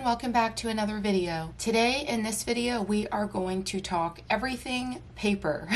welcome back to another video. Today in this video we are going to talk everything paper.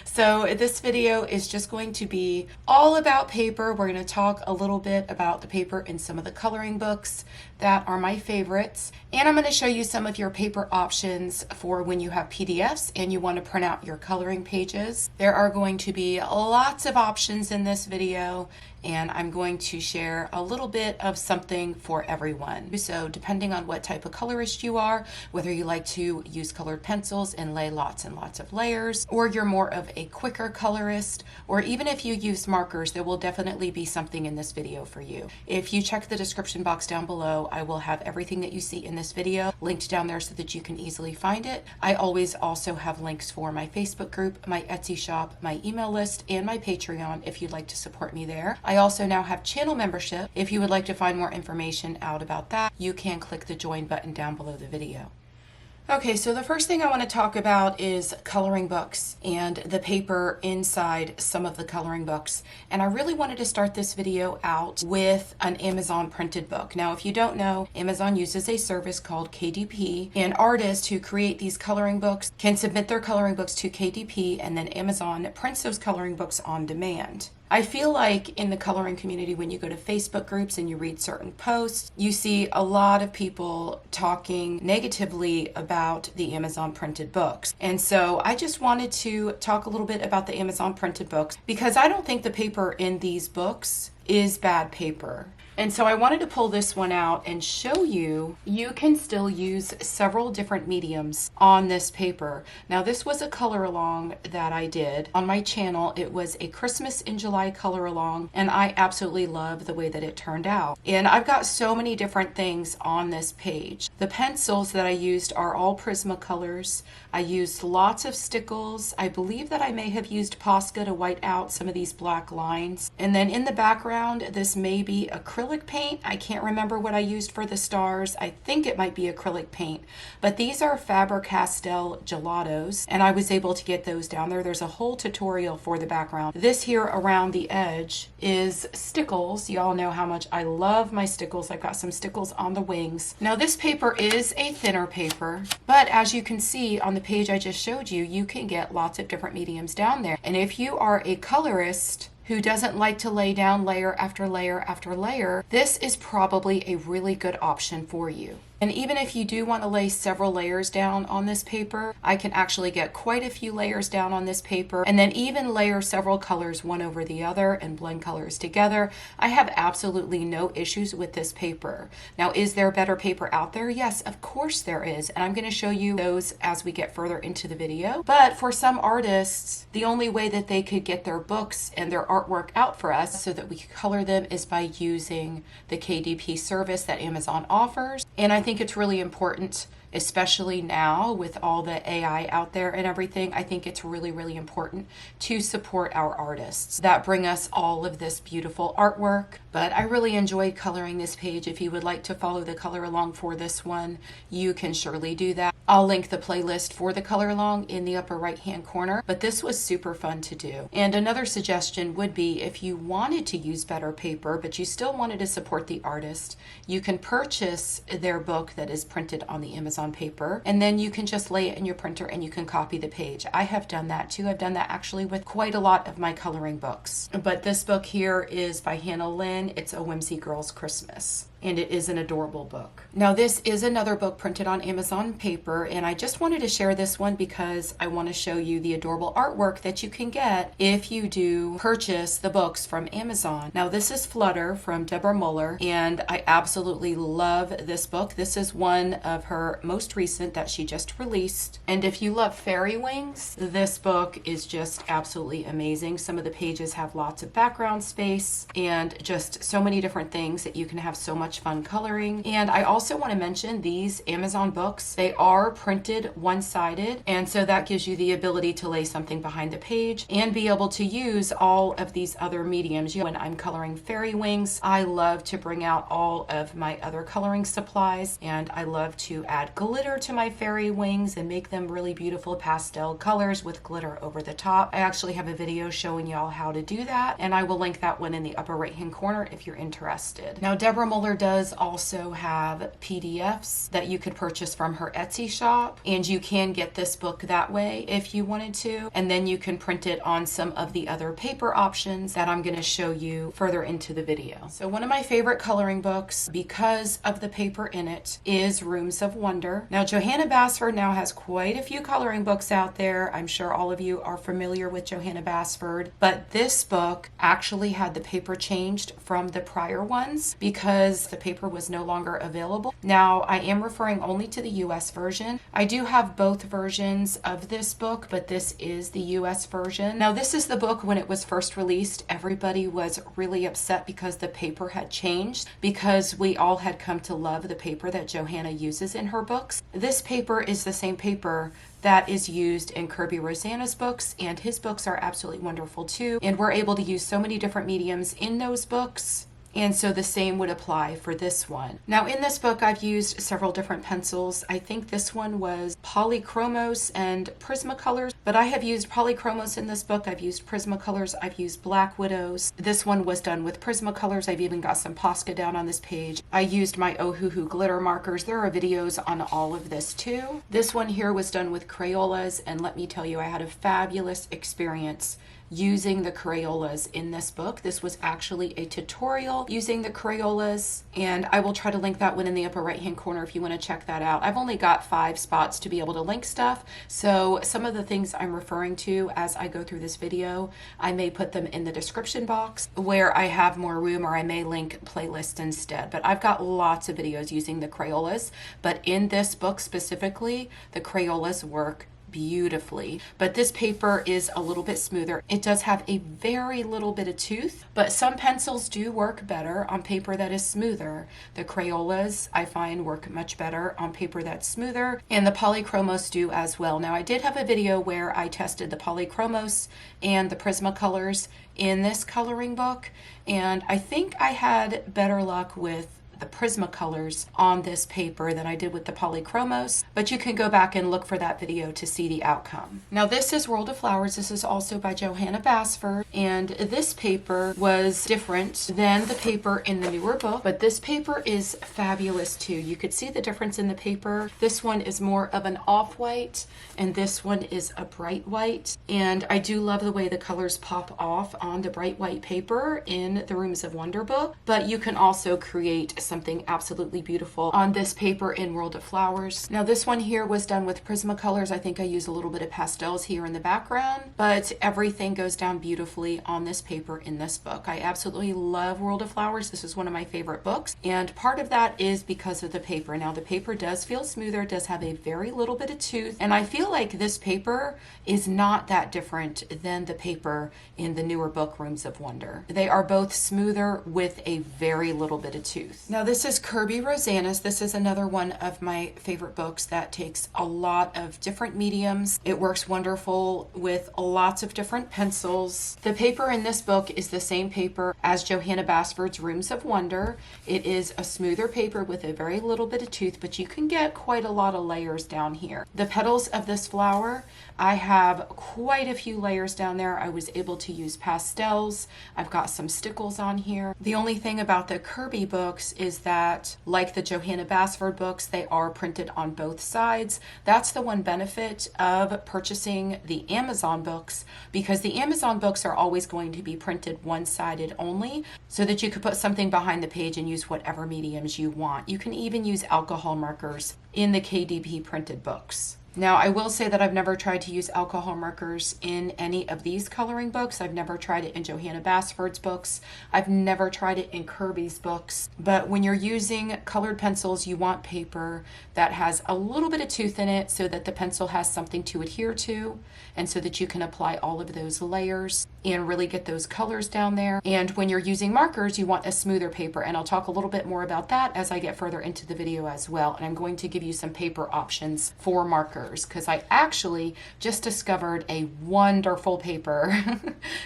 So this video is just going to be all about paper. We're going to talk a little bit about the paper in some of the coloring books that are my favorites, and I'm going to show you some of your paper options for when you have PDFs and you want to print out your coloring pages. There are going to be lots of options in this video, and I'm going to share a little bit of something for everyone. So depending on what type of colorist you are, whether you like to use colored pencils and lay lots and lots of layers, or you're more of a quicker colorist, or even if you use markers, there will definitely be something in this video for you. If you check the description box down below, I will have everything that you see in this video linked down there so that you can easily find it. I always also have links for my Facebook group, my Etsy shop, my email list, and my Patreon if you'd like to support me there. I also now have channel membership. If you would like to find more information out about that, you can click the join button down below the video. Okay, so the first thing I want to talk about is coloring books and the paper inside some of the coloring books. And I really wanted to start this video out with an Amazon printed book. Now, if you don't know, Amazon uses a service called KDP, and artists who create these coloring books can submit their coloring books to KDP, and then Amazon prints those coloring books on demand. I feel like in the coloring community, when you go to Facebook groups and you read certain posts, you see a lot of people talking negatively about the Amazon printed books. And so I just wanted to talk a little bit about the Amazon printed books because I don't think the paper in these books is bad paper. And so I wanted to pull this one out and show you can still use several different mediums on this paper. Now, this was a color along that I did on my channel. It was a Christmas in July color along, and I absolutely love the way that it turned out. And I've got so many different things on this page. The pencils that I used are all Prismacolors. I used lots of stickles. I believe that I may have used Posca to white out some of these black lines. And then in the background, this may be acrylic paint. I can't remember what I used for the stars. I think it might be acrylic paint, but these are Faber-Castell gelatos, and I was able to get those down there. There's a whole tutorial for the background. This here around the edge is stickles. Y'all know how much I love my stickles. I've got some stickles on the wings. Now, this paper is a thinner paper, but as you can see on the page I just showed you, you can get lots of different mediums down there. And if you are a colorist who doesn't like to lay down layer after layer after layer, this is probably a really good option for you. And even if you do want to lay several layers down on this paper, I can actually get quite a few layers down on this paper and then even layer several colors one over the other and blend colors together. I have absolutely no issues with this paper. Now, is there better paper out there? Yes, of course there is. And I'm going to show you those as we get further into the video. But for some artists, the only way that they could get their books and their artwork out for us so that we could color them is by using the KDP service that Amazon offers. And I think it's really important, especially now with all the AI out there and everything. I think it's really, really important to support our artists that bring us all of this beautiful artwork. But I really enjoyed coloring this page. If you would like to follow the color along for this one, you can surely do that. I'll link the playlist for the color along in the upper right hand corner, but this was super fun to do. And another suggestion would be if you wanted to use better paper, but you still wanted to support the artist, you can purchase their book that is printed on the Amazon paper, and then you can just lay it in your printer and you can copy the page. I have done that too. I've done that actually with quite a lot of my coloring books. But this book here is by Hannah Lynn. It's A Whimsy Girl's Christmas, and it is an adorable book. Now, this is another book printed on Amazon paper, and I just wanted to share this one because I want to show you the adorable artwork that you can get if you do purchase the books from Amazon. Now, this is Flutter from Deborah Muller, and I absolutely love this book. This is one of her most recent that she just released. And if you love fairy wings, this book is just absolutely amazing. Some of the pages have lots of background space and just so many different things that you can have so much fun coloring. And I also want to mention these Amazon books, they are printed one-sided, and so that gives you the ability to lay something behind the page and be able to use all of these other mediums. When I'm coloring fairy wings, I love to bring out all of my other coloring supplies, and I love to add glitter to my fairy wings and make them really beautiful pastel colors with glitter over the top. I actually have a video showing y'all how to do that, and I will link that one in the upper right hand corner if you're interested. Now, Deborah Muller does also have PDFs that you could purchase from her Etsy shop, and you can get this book that way if you wanted to, and then you can print it on some of the other paper options that I'm going to show you further into the video. So one of my favorite coloring books, because of the paper in it, is Rooms of Wonder. Now, Johanna Basford now has quite a few coloring books out there. I'm sure all of you are familiar with Johanna Basford, but this book actually had the paper changed from the prior ones because the paper was no longer available. Now, I am referring only to the US version. I do have both versions of this book, but this is the US version. Now, this is the book when it was first released. Everybody was really upset because the paper had changed, because we all had come to love the paper that Johanna uses in her books. This paper is the same paper that is used in Kirby Roseanna's books, and his books are absolutely wonderful too. And we're able to use so many different mediums in those books. And so the same would apply for this one. Now in this book, I've used several different pencils. I think this one was Polychromos and Prismacolors, but I have used Polychromos in this book. I've used Prismacolors. I've used Black Widows. This one was done with Prismacolors. I've even got some Posca down on this page. I used my Ohuhu glitter markers. There are videos on all of this too. This one here was done with Crayolas, and let me tell you, I had a fabulous experience using the Crayolas in this book. This was actually a tutorial using the Crayolas, and I will try to link that one in the upper right hand corner if you want to check that out. I've only got 5 spots to be able to link stuff, so some of the things I'm referring to as I go through this video, I may put them in the description box where I have more room, or I may link playlists instead. But I've got lots of videos using the Crayolas, but in this book specifically, the Crayolas work beautifully. But this paper is a little bit smoother. It does have a very little bit of tooth, but some pencils do work better on paper that is smoother. The Crayolas, I find, work much better on paper that's smoother, and the Polychromos do as well. Now, I did have a video where I tested the Polychromos and the Prismacolors in this coloring book, and I think I had better luck with the Prismacolors on this paper than I did with the Polychromos, but you can go back and look for that video to see the outcome. Now this is World of Flowers. This is also by Johanna Basford, and this paper was different than the paper in the newer book, but this paper is fabulous too. You could see the difference in the paper. This one is more of an off-white, and this one is a bright white, and I do love the way the colors pop off on the bright white paper in the Rooms of Wonder book, but you can also create something absolutely beautiful on this paper in World of Flowers. Now this one here was done with Prismacolors. I think I used a little bit of pastels here in the background, but everything goes down beautifully on this paper in this book. I absolutely love World of Flowers. This is one of my favorite books, and part of that is because of the paper. Now the paper does feel smoother, it does have a very little bit of tooth, and I feel like this paper is not that different than the paper in the newer book Rooms of Wonder. They are both smoother with a very little bit of tooth. Now this is Kirby Roseannas. This is another one of my favorite books that takes a lot of different mediums. It works wonderful with lots of different pencils. The paper in this book is the same paper as Johanna Basford's Rooms of Wonder. It is a smoother paper with a very little bit of tooth, but you can get quite a lot of layers down here. The petals of this flower, I have quite a few layers down there. I was able to use pastels. I've got some stickles on here. The only thing about the Kirby books is that, like the Johanna Basford books, they are printed on both sides. That's the one benefit of purchasing the Amazon books, because the Amazon books are always going to be printed one-sided only, so that you could put something behind the page and use whatever mediums you want. You can even use alcohol markers in the KDP printed books. Now, I will say that I've never tried to use alcohol markers in any of these coloring books. I've never tried it in Johanna Basford's books. I've never tried it in Kirby's books. But when you're using colored pencils, you want paper that has a little bit of tooth in it so that the pencil has something to adhere to, and so that you can apply all of those layers and really get those colors down there. And when you're using markers, you want a smoother paper, and I'll talk a little bit more about that as I get further into the video as well. And I'm going to give you some paper options for markers. markers, because I actually just discovered a wonderful paper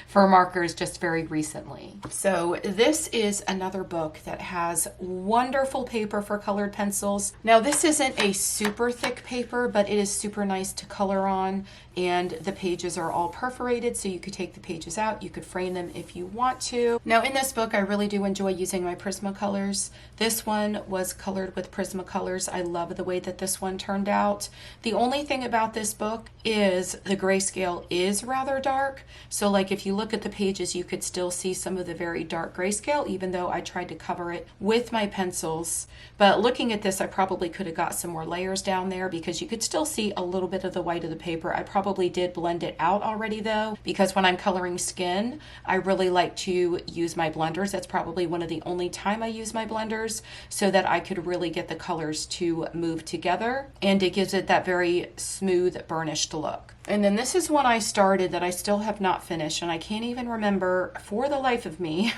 for markers just very recently. So this is another book that has wonderful paper for colored pencils. Now this isn't a super thick paper, but it is super nice to color on, and the pages are all perforated, so you could take the pages out, you could frame them if you want to. Now in this book, I really do enjoy using my Prismacolors. This one was colored with Prismacolors. I love the way that this one turned out. The only thing about this book is the grayscale is rather dark. So like if you look at the pages, you could still see some of the very dark grayscale, even though I tried to cover it with my pencils. But looking at this, I probably could have got some more layers down there, because you could still see a little bit of the white of the paper. I probably did blend it out already though, because when I'm coloring skin, I really like to use my blenders. That's probably one of the only time I use my blenders, so that I could really get the colors to move together, and it gives it that very smooth burnished look. And then this is one I started that I still have not finished, and I can't even remember for the life of me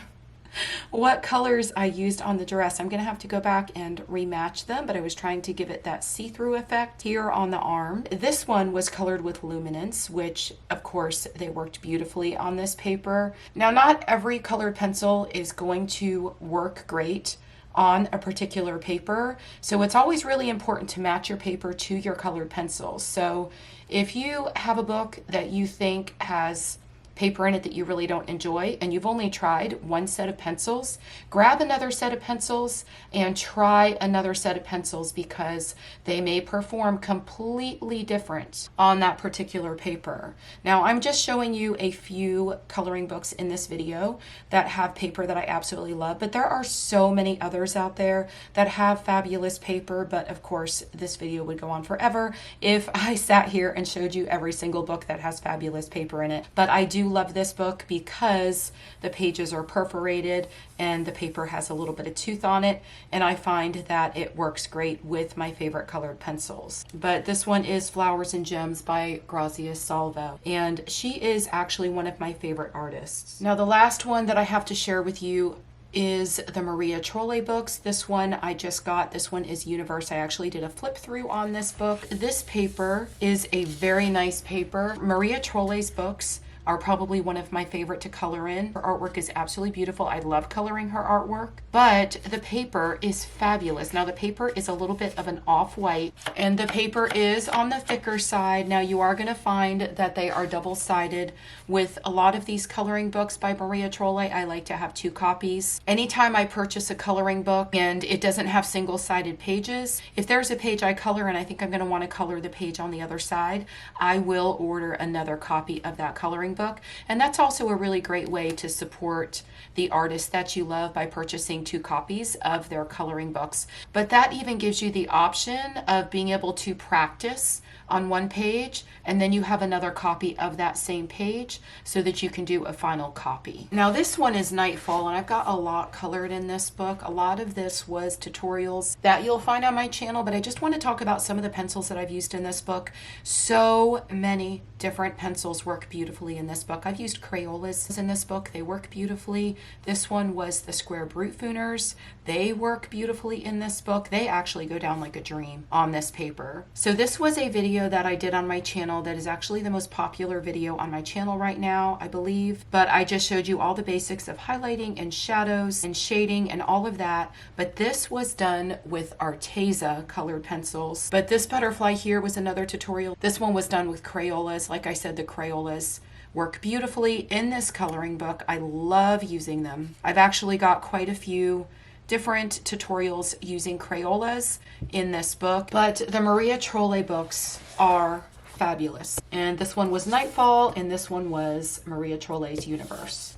what colors I used on the dress. I'm gonna have to go back and rematch them, but I was trying to give it that see-through effect here on the arm. This one was colored with luminance, which of course they worked beautifully on this paper. Now not every colored pencil is going to work great on a particular paper, so it's always really important to match your paper to your colored pencils. So if you have a book that you think has paper in it that you really don't enjoy, and you've only tried one set of pencils, grab another set of pencils and try another set of pencils, because they may perform completely different on that particular paper. Now I'm just showing you a few coloring books in this video that have paper that I absolutely love, but there are so many others out there that have fabulous paper. But of course this video would go on forever if I sat here and showed you every single book that has fabulous paper in it. But I do love this book because the pages are perforated and the paper has a little bit of tooth on it, and I find that it works great with my favorite colored pencils. But this one is Flowers and Gems by Grazia Salvo, and she is actually one of my favorite artists. Now the last one that I have to share with you is the Maria Trolllay books. This one I just got. This one is Universe. I actually did a flip through on this book. This paper is a very nice paper. Maria Trollay's books are probably one of my favorite to color in. Her artwork is absolutely beautiful. I love coloring her artwork, but the paper is fabulous. Now the paper is a little bit of an off-white, and the paper is on the thicker side. Now you are gonna find that they are double-sided. With a lot of these coloring books by Maria Trolllay, I like to have 2 copies. Anytime I purchase a coloring book and it doesn't have single-sided pages, if there's a page I color and I think I'm gonna wanna color the page on the other side, I will order another copy of that coloring book. And that's also a really great way to support the artist that you love, by purchasing 2 copies of their coloring books. But that even gives you the option of being able to practice on one page, and then you have another copy of that same page so that you can do a final copy. Now this one is Nightfall, and I've got a lot colored in this book. A lot of this was tutorials that you'll find on my channel, but I just want to talk about some of the pencils that I've used in this book. So many different pencils work beautifully in this book. I've used Crayolas in this book. They work beautifully. This one was the Square Brute Fooners. They work beautifully in this book. They actually go down like a dream on this paper. So this was a video that I did on my channel that is actually the most popular video on my channel right now, I believe. But I just showed you all the basics of highlighting and shadows and shading and all of that. But this was done with Arteza colored pencils. But this butterfly here was another tutorial. This one was done with Crayolas. Like I said, the Crayolas work beautifully in this coloring book. I love using them. I've actually got quite a few different tutorials using Crayolas in this book, but the Maria Trolllay books are fabulous. And this one was Nightfall, and this one was Maria Trollay's Universe.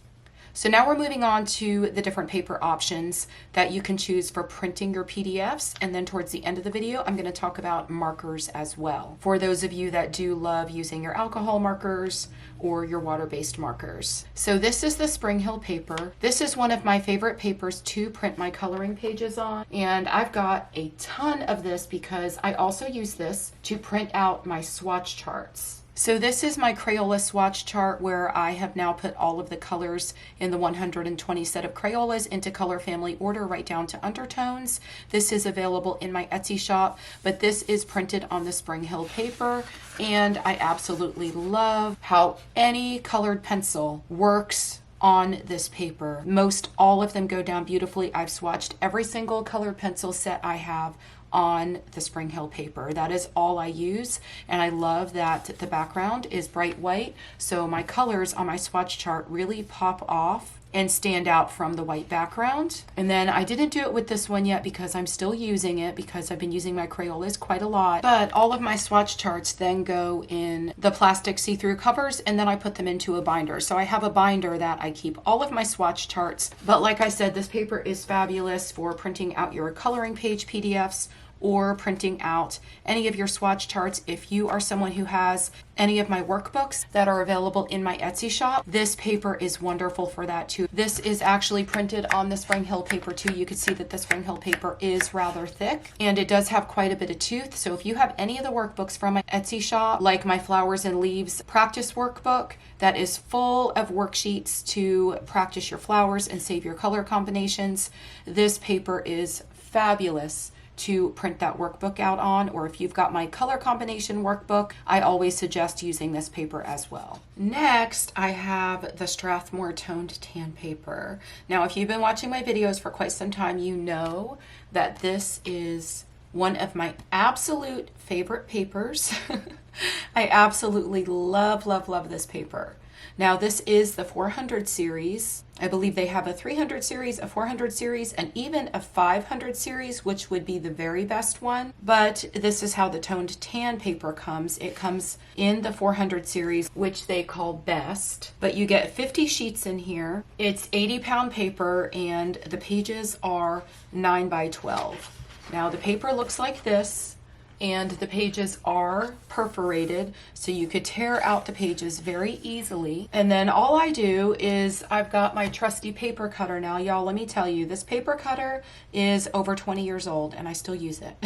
So now we're moving on to the different paper options that you can choose for printing your PDFs. And then towards the end of the video, I'm going to talk about markers as well, for those of you that do love using your alcohol markers or your water-based markers. So this is the Spring Hill paper. This is one of my favorite papers to print my coloring pages on. And I've got a ton of this because I also use this to print out my swatch charts. So this is my Crayola swatch chart where I have now put all of the colors in the 120 set of Crayolas into color family order right down to undertones. This is available in my Etsy shop, but this is printed on the Spring Hill paper, and I absolutely love how any colored pencil works on this paper. Most all of them go down beautifully. I've swatched every single colored pencil set I have on the Spring Hill paper. That is all I use, and I love that the background is bright white, so my colors on my swatch chart really pop off and stand out from the white background. And then I didn't do it with this one yet because I'm still using it, because I've been using my Crayolas quite a lot. But all of my swatch charts then go in the plastic see-through covers, and then I put them into a binder. So I have a binder that I keep all of my swatch charts. But like I said, this paper is fabulous for printing out your coloring page PDFs or printing out any of your swatch charts. If you are someone who has any of my workbooks that are available in my Etsy shop, this paper is wonderful for that too. This is actually printed on the Spring Hill paper too. You can see that the Spring Hill paper is rather thick, and it does have quite a bit of tooth. So if you have any of the workbooks from my Etsy shop, like my Flowers and Leaves practice workbook that is full of worksheets to practice your flowers and save your color combinations, this paper is fabulous to print that workbook out on. Or if you've got my color combination workbook, I always suggest using this paper as well. Next, I have the Strathmore toned tan paper. Now, if you've been watching my videos for quite some time, you know that this is one of my absolute favorite papers. I absolutely love, love, love this paper. Now, this is the 400 series. I believe they have a 300 series, a 400 series, and even a 500 series, which would be the very best one. But this is how the toned tan paper comes. It comes in the 400 series, which they call best. But you get 50 sheets in here. It's 80-pound paper, and the pages are 9 by 12. Now, the paper looks like this, and the pages are perforated, so you could tear out the pages very easily. And then all I do is, I've got my trusty paper cutter now. Y'all, let me tell you, this paper cutter is over 20 years old, and I still use it.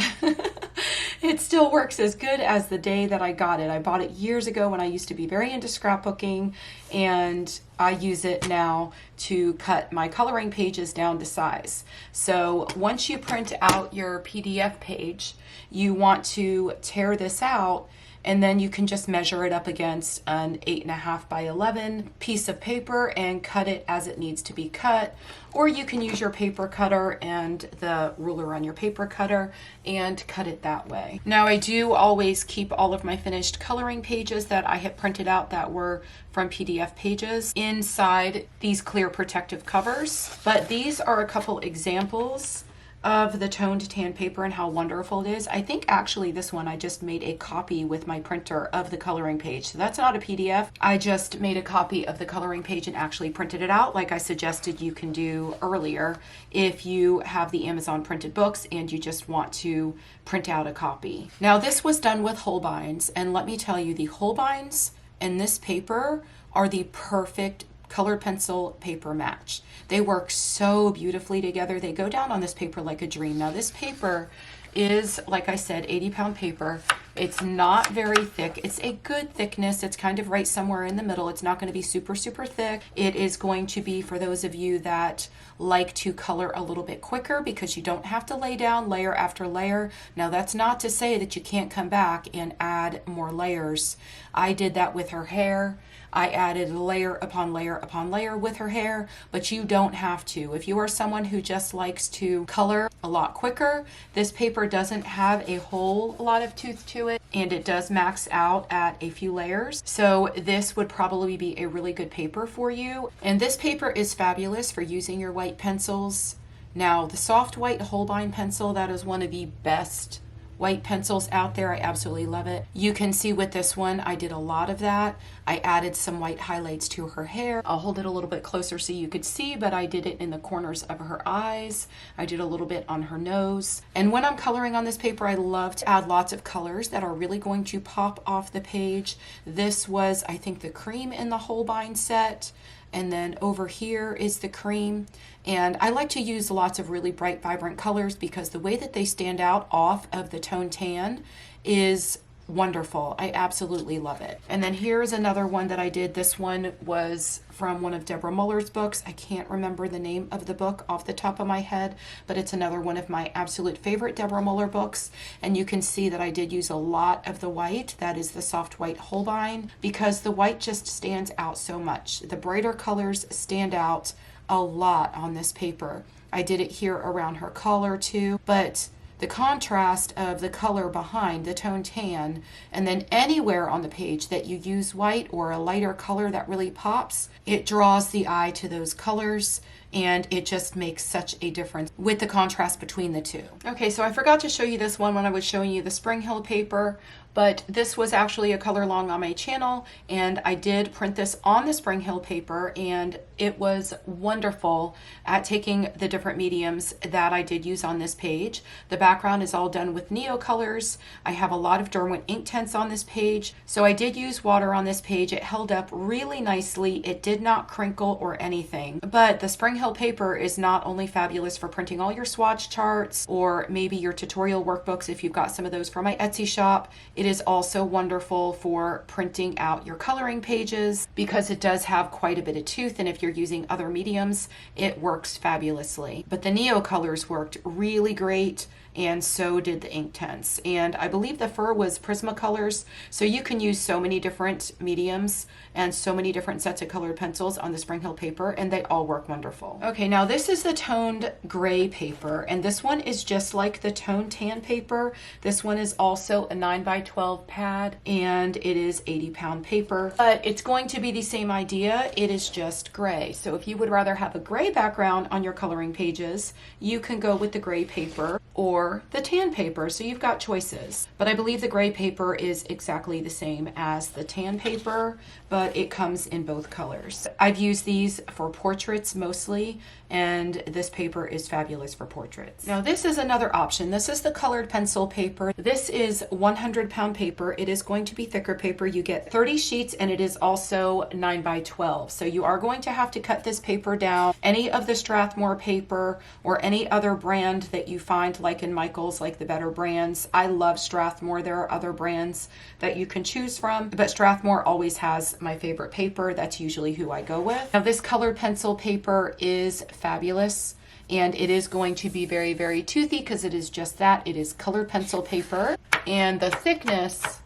It still works as good as the day that I got it. I bought it years ago when I used to be very into scrapbooking, and I use it now to cut my coloring pages down to size. So once you print out your PDF page, you want to tear this out, and then you can just measure it up against an 8.5 by 11 piece of paper and cut it as it needs to be cut. Or you can use your paper cutter and the ruler on your paper cutter and cut it that way. Now, I do always keep all of my finished coloring pages that I have printed out that were from PDF pages inside these clear protective covers. But these are a couple examples of the toned tan paper and how wonderful it is. I think actually this one I just made a copy with my printer of the coloring page. So that's not a PDF. I just made a copy of the coloring page and actually printed it out like I suggested you can do earlier if you have the Amazon printed books and you just want to print out a copy. Now, this was done with Holbein's, and let me tell you, the Holbein's and this paper are the perfect colored pencil paper match. They work so beautifully together. They go down on this paper like a dream. Now, this paper is, like I said, 80-pound paper. It's not very thick. It's a good thickness. It's kind of right somewhere in the middle. It's not going to be super, super thick. It is going to be for those of you that like to color a little bit quicker, because you don't have to lay down layer after layer. Now, that's not to say that you can't come back and add more layers. I did that with her hair. I added layer upon layer upon layer with her hair, but you don't have to. If you are someone who just likes to color a lot quicker, this paper doesn't have a whole lot of tooth to it, and it does max out at a few layers. So this would probably be a really good paper for you. And this paper is fabulous for using your white pencils. Now, the soft white Holbein pencil, that is one of the best white pencils out there. I absolutely love it. You can see with this one, I did a lot of that. I added some white highlights to her hair. I'll hold it a little bit closer so you could see, but I did it in the corners of her eyes. I did a little bit on her nose. And when I'm coloring on this paper, I love to add lots of colors that are really going to pop off the page. This was, I think, the cream in the Holbein set. And then over here is the cream. And I like to use lots of really bright, vibrant colors because the way that they stand out off of the toned tan is wonderful. I absolutely love it. And then here's another one that I did. This one was from one of Deborah Muller's books. I can't remember the name of the book off the top of my head, but it's another one of my absolute favorite Deborah Muller books. And you can see that I did use a lot of the white. That is the soft white Holbein, because the white just stands out so much. The brighter colors stand out a lot on this paper. I did it here around her collar too, but the contrast of the color behind the tone tan, and then anywhere on the page that you use white or a lighter color that really pops, it draws the eye to those colors, and it just makes such a difference with the contrast between the two. Okay, so I forgot to show you this one when I was showing you the Spring Hill paper, but this was actually a color long on my channel, and I did print this on the Spring Hill paper, and it was wonderful at taking the different mediums that I did use on this page. The background is all done with Neo colors. I have a lot of Derwent ink tints on this page, so I did use water on this page. It held up really nicely. It did not crinkle or anything. But the Spring Hill paper is not only fabulous for printing all your swatch charts or maybe your tutorial workbooks if you've got some of those from my Etsy shop. It is also wonderful for printing out your coloring pages because it does have quite a bit of tooth, and if you're using other mediums, it works fabulously. But the Neo colors worked really great, and so did the ink tints. And I believe the fur was Prismacolors, so you can use so many different mediums and so many different sets of colored pencils on the Spring Hill paper, and they all work wonderful. Okay, now this is the toned gray paper, and this one is just like the toned tan paper. This one is also a 9x12 pad, and it is 80-pound paper, but it's going to be the same idea. It is just gray. So if you would rather have a gray background on your coloring pages, you can go with the gray paper or the tan paper, so you've got choices. But I believe the gray paper is exactly the same as the tan paper, but it comes in both colors. I've used these for portraits mostly, and this paper is fabulous for portraits. Now this is another option. This is the colored pencil paper. This is 100-pound paper. It is going to be thicker paper. You get 30 sheets, and it is also 9x12. So you are going to have to cut this paper down. Any of the Strathmore paper or any other brand that you find, like in Michaels, like the better brands. I love Strathmore. There are other brands that you can choose from, but Strathmore always has my favorite paper. That's usually who I go with. Now this colored pencil paper is fabulous, and it is going to be very, very toothy because it is just that. It is colored pencil paper, and the thickness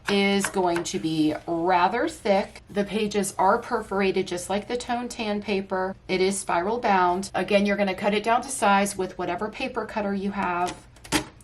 is going to be rather thick. The pages are perforated just like the toned tan paper. It is spiral bound. Again, you're going to cut it down to size with whatever paper cutter you have.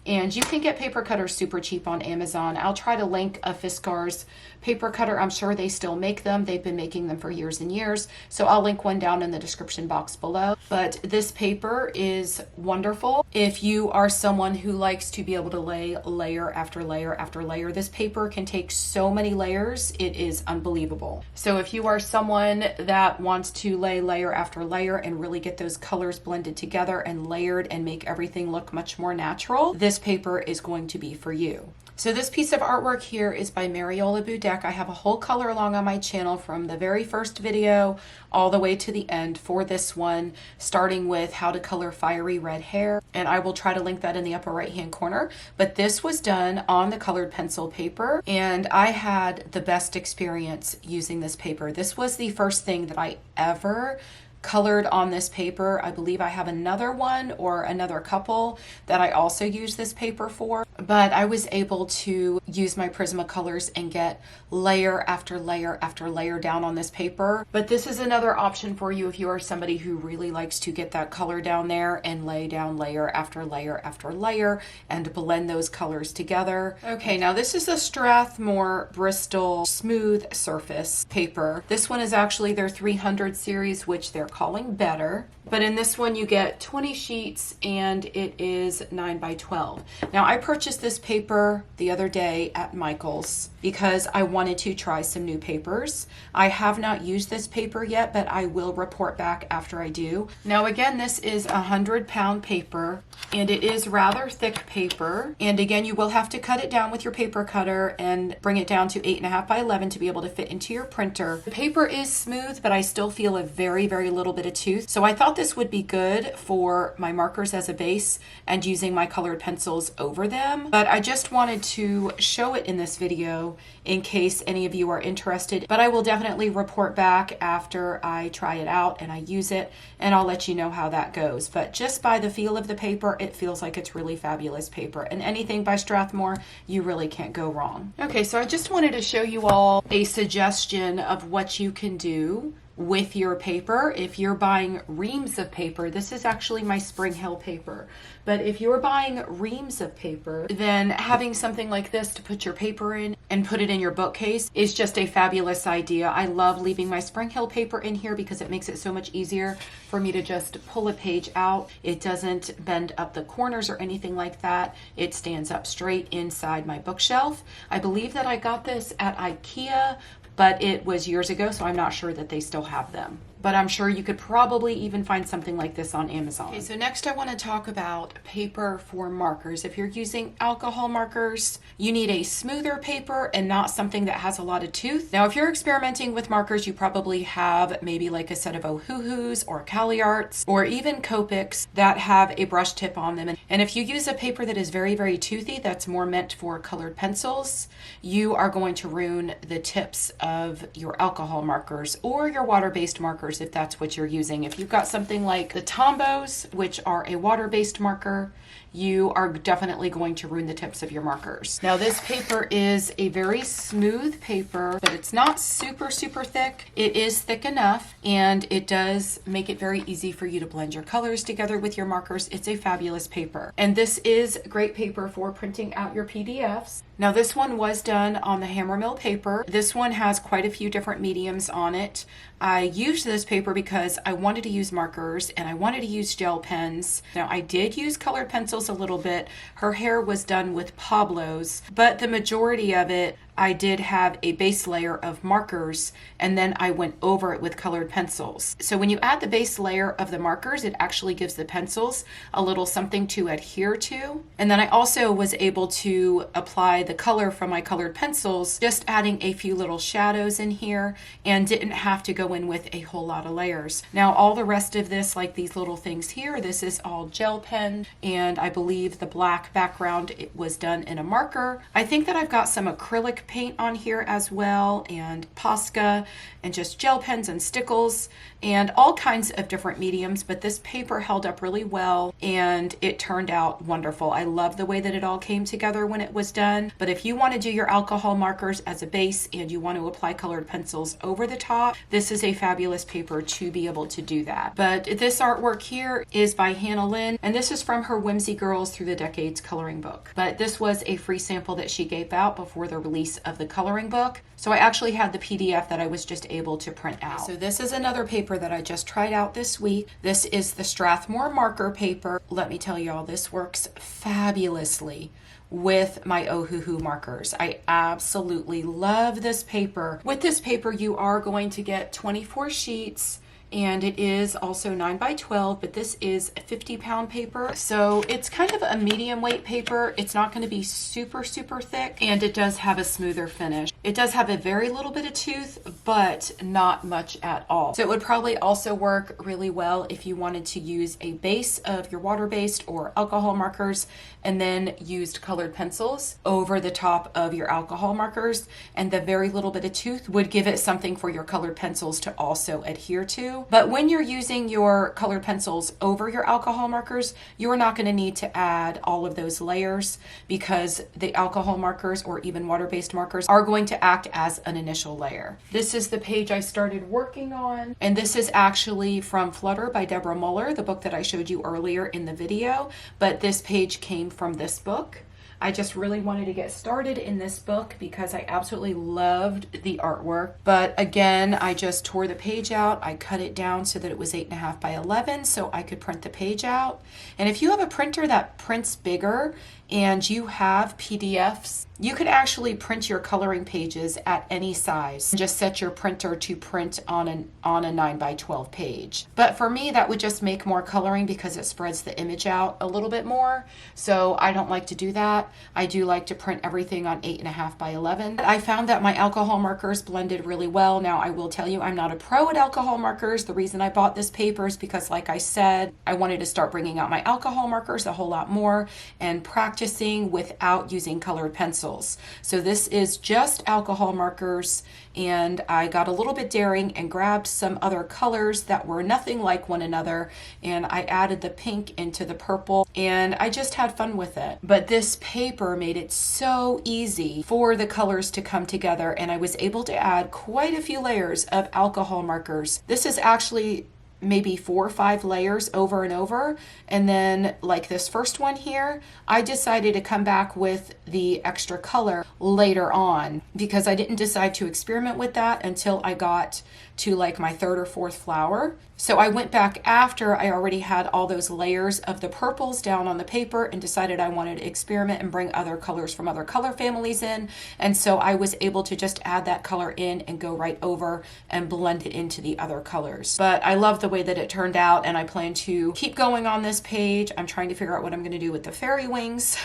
And you can get paper cutters super cheap on Amazon. I'll try to link a Fiskars paper cutter. I'm sure they still make them. They've been making them for years and years. So I'll link one down in the description box below. But this paper is wonderful. If you are someone who likes to be able to lay layer after layer after layer, this paper can take so many layers. It is unbelievable. So if you are someone that wants to lay layer after layer and really get those colors blended together and layered and make everything look much more natural, this paper is going to be for you. So this piece of artwork here is by Mariola Budek. I have a whole color along on my channel from the very first video all the way to the end for this one, starting with how to color fiery red hair. And I will try to link that in the upper right hand corner. But this was done on the colored pencil paper, and I had the best experience using this paper. This was the first thing that I ever colored on this paper. I believe I have another one or another couple that I also use this paper for, but I was able to use my Prismacolors and get layer after layer after layer down on this paper. But this is another option for you if you are somebody who really likes to get that color down there and lay down layer after layer after layer and blend those colors together. Okay, now this is a Strathmore Bristol smooth surface paper. This one is actually their 300 series, which they're calling better. But in this one you get 20 sheets, and it is 9x12. Now I purchased this paper the other day at Michaels because I wanted to try some new papers. I have not used this paper yet, but I will report back after I do. Now again, this is 100-pound paper, and it is rather thick paper. And again, you will have to cut it down with your paper cutter and bring it down to 8.5 by 11 to be able to fit into your printer. The paper is smooth, but I still feel a very, very little bit of tooth. So I thought this would be good for my markers as a base and using my colored pencils over them. But I just wanted to show it in this video in case any of you are interested. But I will definitely report back after I try it out and I use it, and I'll let you know how that goes. But just by the feel of the paper, it feels like it's really fabulous paper. And anything by Strathmore, you really can't go wrong. Okay, so I just wanted to show you all a suggestion of what you can do with your paper. If you're buying reams of paper, this is actually my Spring Hill paper, but if you're buying reams of paper, then having something like this to put your paper in and put it in your bookcase is just a fabulous idea. I love leaving my Spring Hill paper in here because it makes it so much easier for me to just pull a page out. It doesn't bend up the corners or anything like that. It stands up straight inside my bookshelf. I believe that I got this at IKEA, but it was years ago, so I'm not sure that they still have them. But I'm sure you could probably even find something like this on Amazon. Okay, so next I want to talk about paper for markers. If you're using alcohol markers, you need a smoother paper and not something that has a lot of tooth. Now, if you're experimenting with markers, you probably have maybe like a set of Ohuhus or CaliArts or even Copics that have a brush tip on them. And if you use a paper that is very, very toothy, that's more meant for colored pencils, you are going to ruin the tips of your alcohol markers or your water-based markers if that's what you're using. If you've got something like the Tombos, which are a water-based marker, you are definitely going to ruin the tips of your markers. Now, this paper is a very smooth paper, but it's not super, super thick. It is thick enough, and it does make it very easy for you to blend your colors together with your markers. It's a fabulous paper. And this is great paper for printing out your PDFs. Now, this one was done on the Hammer Mill paper. This one has quite a few different mediums on it. I used this paper because I wanted to use markers and I wanted to use gel pens. Now, I did use colored pencils a little bit. Her hair was done with Pablo's, but the majority of it, I did have a base layer of markers, and then I went over it with colored pencils. So when you add the base layer of the markers, it actually gives the pencils a little something to adhere to. And then I also was able to apply the color from my colored pencils, just adding a few little shadows in here, and didn't have to go in with a whole lot of layers. Now, all the rest of this, like these little things here, this is all gel pen, and I believe the black background, it was done in a marker. I think that I've got some acrylic paint on here as well, and Posca, and just gel pens and stickles, and all kinds of different mediums, but this paper held up really well, and it turned out wonderful. I love the way that it all came together when it was done, but if you want to do your alcohol markers as a base and you want to apply colored pencils over the top, this is a fabulous paper to be able to do that. But this artwork here is by Hannah Lynn, and this is from her Whimsy Girls Through the Decades coloring book. But this was a free sample that she gave out before the release of the coloring book. So I actually had the PDF that I was just able to print out. So this is another paper that I just tried out this week. This is the Strathmore marker paper. Let me tell y'all, this works fabulously with my Ohuhu markers. I absolutely love this paper. With this paper, you are going to get 24 sheets, and it is also 9 by 12, but this is a 50-pound paper. So it's kind of a medium weight paper. It's not going to be super, super thick, and it does have a smoother finish. It does have a very little bit of tooth, but not much at all. So it would probably also work really well if you wanted to use a base of your water-based or alcohol markers and then used colored pencils over the top of your alcohol markers, and the very little bit of tooth would give it something for your colored pencils to also adhere to. But when you're using your colored pencils over your alcohol markers, you're not going to need to add all of those layers because the alcohol markers or even water-based markers are going to act as an initial layer. This is the page I started working on, and this is actually from Flutter by Deborah Muller, the book that I showed you earlier in the video, but this page came from this book. I just really wanted to get started in this book because I absolutely loved the artwork. But again, I just tore the page out. I cut it down so that it was 8.5 by 11 so I could print the page out. And if you have a printer that prints bigger and you have PDFs, you could actually print your coloring pages at any size. Just set your printer to print on a 9 by 12 page. But for me, that would just make more coloring because it spreads the image out a little bit more. So I don't like to do that. that. I do like to print everything on 8.5 by 11. I found that my alcohol markers blended really well. Now I will tell you, I'm not a pro at alcohol markers. The reason I bought this paper is because, like I said, I wanted to start bringing out my alcohol markers a whole lot more and practicing without using colored pencils. So this is just alcohol markers, and I got a little bit daring and grabbed some other colors that were nothing like one another, and I added the pink into the purple, and I just had fun with it. But this paper made it so easy for the colors to come together, and I was able to add quite a few layers of alcohol markers. This is actually maybe 4 or 5 layers over and over. And then, like this first one here, I decided to come back with the extra color later on because I didn't decide to experiment with that until I got to like my 3rd or 4th flower. So I went back after I already had all those layers of the purples down on the paper and decided I wanted to experiment and bring other colors from other color families in. And so I was able to just add that color in and go right over and blend it into the other colors. But I love the way that it turned out, and I plan to keep going on this page. I'm trying to figure out what I'm going to do with the fairy wings.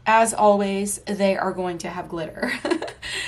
As always, they are going to have glitter.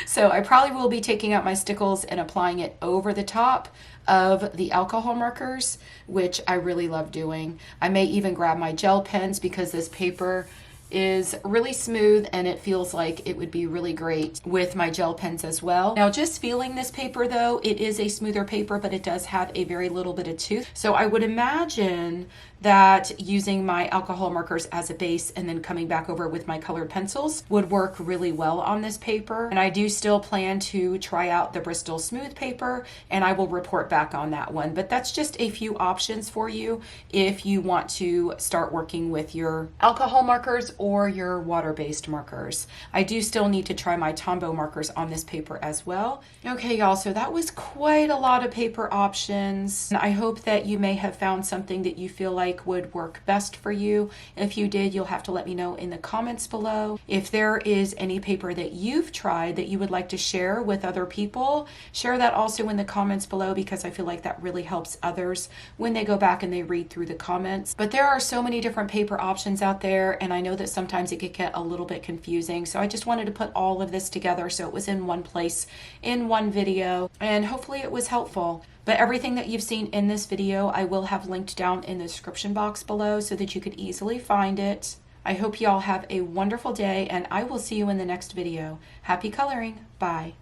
So I probably will be taking out my stickles and applying it over the top of the alcohol markers, which I really love doing. I may even grab my gel pens because this paper is really smooth and it feels like it would be really great with my gel pens as well. Now, just feeling this paper though, it is a smoother paper, but it does have a very little bit of tooth. So I would imagine that using my alcohol markers as a base and then coming back over with my colored pencils would work really well on this paper. And I do still plan to try out the Bristol smooth paper, and I will report back on that one. But that's just a few options for you if you want to start working with your alcohol markers or your water-based markers. I do still need to try my Tombow markers on this paper as well. Okay, y'all, so that was quite a lot of paper options. I hope that you may have found something that you feel like would work best for you. If you did, you'll have to let me know in the comments below. If there is any paper that you've tried that you would like to share with other people, share that also in the comments below, because I feel like that really helps others when they go back and they read through the comments. But there are so many different paper options out there, and I know that sometimes it could get a little bit confusing. So I just wanted to put all of this together so it was in one place, in one video, and hopefully it was helpful. But everything that you've seen in this video, I will have linked down in the description box below so that you could easily find it. I hope y'all have a wonderful day, and I will see you in the next video. Happy coloring. Bye.